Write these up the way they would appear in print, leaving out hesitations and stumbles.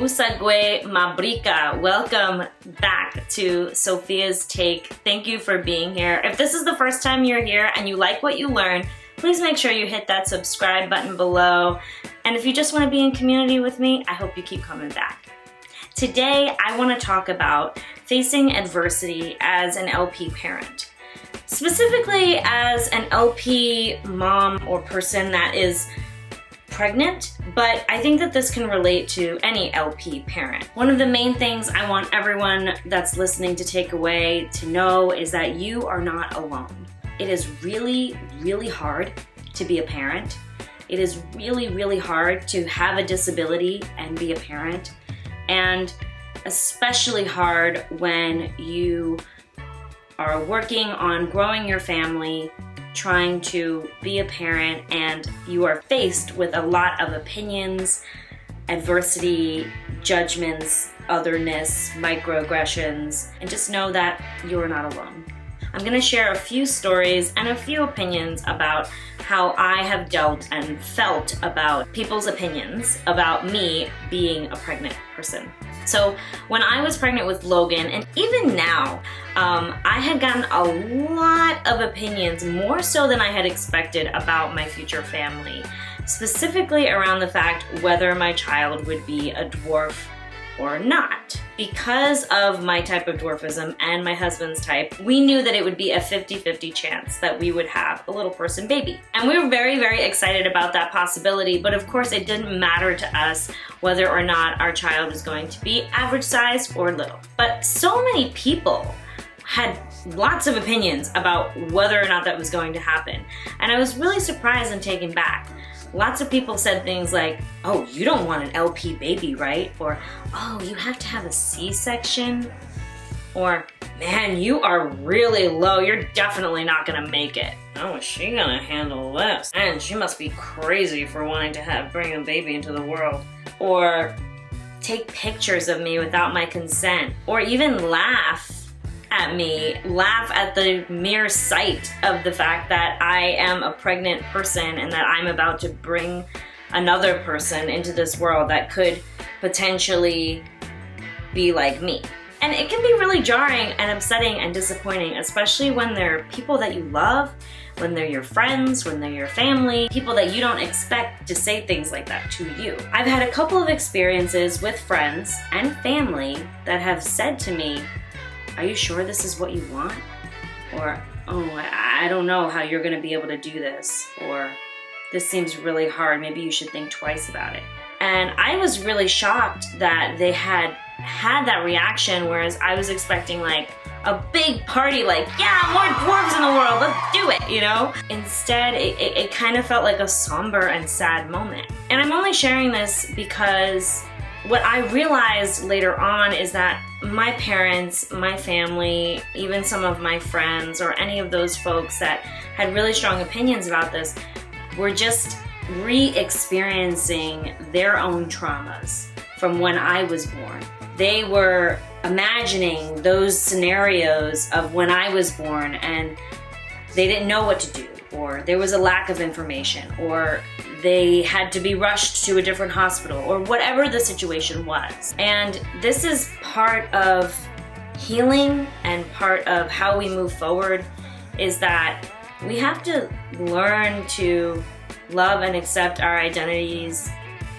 Usagwe Mabrika. Welcome back to Sophia's Take. Thank you for being here. If this is the first time you're here and you like what you learn, please make sure you hit that subscribe button below. And if you just want to be in community with me, I hope you keep coming back. Today, I want to talk about facing adversity as an LP parent. Specifically as an LP mom or person that is pregnant, but I think that this can relate to any LP parent. One of the main things I want everyone that's listening to take away to know is that you are not alone. It is really, really hard to be a parent. It is really, really hard to have a disability and be a parent, and especially hard when you are working on growing your family, trying to be a parent, and you are faced with a lot of opinions, adversity, judgments, otherness, microaggressions, and just know that you are not alone. I'm going to share a few stories and a few opinions about how I have dealt and felt about people's opinions about me being a pregnant person. So when I was pregnant with Logan, and even now, I had gotten a lot of opinions, more so than I had expected, about my future family, specifically around the fact whether my child would be a dwarf or not. Because of my type of dwarfism and my husband's type, we knew that it would be a 50-50 chance that we would have a little person baby. And we were very, very excited about that possibility, but of course it didn't matter to us whether or not our child was going to be average size or little. But so many people had lots of opinions about whether or not that was going to happen. And I was really surprised and taken back. Lots of people said things like, oh, you don't want an LP baby, right? Or, oh, you have to have a C-section? Or, man, you are really low. You're definitely not gonna make it. Oh, is she gonna handle this? And she must be crazy for wanting to bring a baby into the world. Or, take pictures of me without my consent. Or even laugh at me, laugh at the mere sight of the fact that I am a pregnant person and that I'm about to bring another person into this world that could potentially be like me. And it can be really jarring and upsetting and disappointing, especially when they're people that you love, when they're your friends, when they're your family, people that you don't expect to say things like that to you. I've had a couple of experiences with friends and family that have said to me, are you sure this is what you want? Or, oh, I don't know how you're gonna be able to do this. Or, this seems really hard, maybe you should think twice about it. And I was really shocked that they had that reaction, whereas I was expecting like a big party, like, yeah, more dwarves in the world, let's do it, you know? Instead, it kind of felt like a somber and sad moment. And I'm only sharing this because what I realized later on is that my parents, my family, even some of my friends, or any of those folks that had really strong opinions about this, were just re-experiencing their own traumas from when I was born. They were imagining those scenarios of when I was born, and they didn't know what to do, or there was a lack of information, or they had to be rushed to a different hospital, or whatever the situation was. And this is part of healing and part of how we move forward, is that we have to learn to love and accept our identities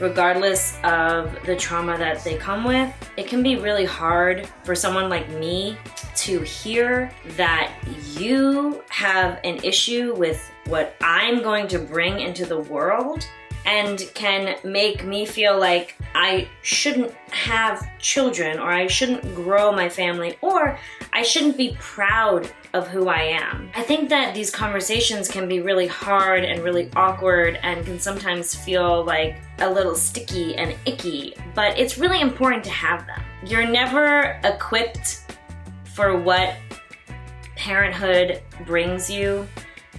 regardless of the trauma that they come with. It can be really hard for someone like me to hear that you have an issue with what I'm going to bring into the world, and can make me feel like I shouldn't have children, or I shouldn't grow my family, or I shouldn't be proud of who I am. I think that these conversations can be really hard and really awkward, and can sometimes feel like a little sticky and icky, but it's really important to have them. You're never equipped for what parenthood brings you.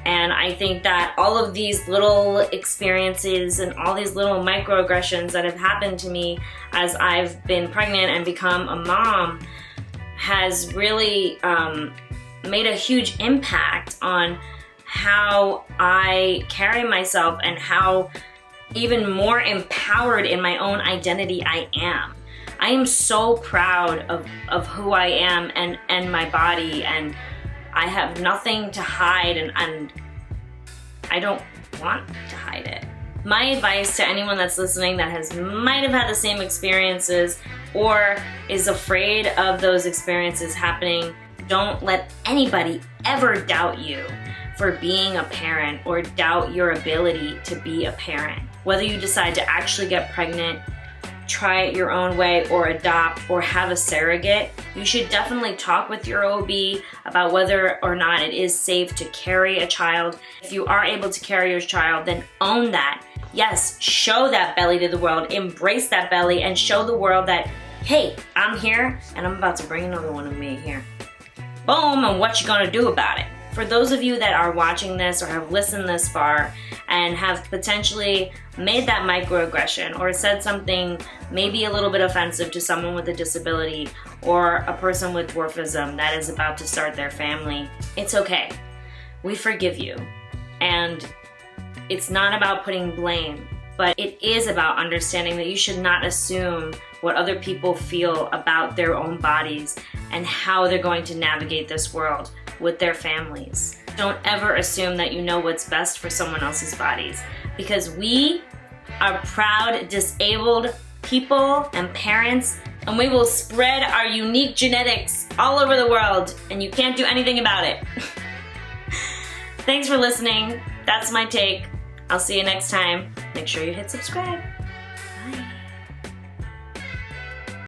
And I think that all of these little experiences and all these little microaggressions that have happened to me as I've been pregnant and become a mom has really made a huge impact on how I carry myself and how even more empowered in my own identity I am. I am so proud of who I am and my body, and I have nothing to hide, and I don't want to hide it. My advice to anyone that's listening that might have had the same experiences or is afraid of those experiences happening, don't let anybody ever doubt you for being a parent or doubt your ability to be a parent. Whether you decide to actually get pregnant, try it your own way, or adopt, or have a surrogate, you should definitely talk with your OB about whether or not it is safe to carry a child. If you are able to carry your child, then own that. Yes, show that belly to the world, embrace that belly, and show the world that, hey, I'm here, and I'm about to bring another one of me here. Boom, and what you gonna do about it? For those of you that are watching this or have listened this far and have potentially made that microaggression or said something maybe a little bit offensive to someone with a disability or a person with dwarfism that is about to start their family, it's okay. We forgive you. And it's not about putting blame, but it is about understanding that you should not assume what other people feel about their own bodies and how they're going to navigate this world with their families. Don't ever assume that you know what's best for someone else's bodies, because we are proud, disabled people and parents, and we will spread our unique genetics all over the world, and you can't do anything about it. Thanks for listening. That's my take. I'll see you next time. Make sure you hit subscribe.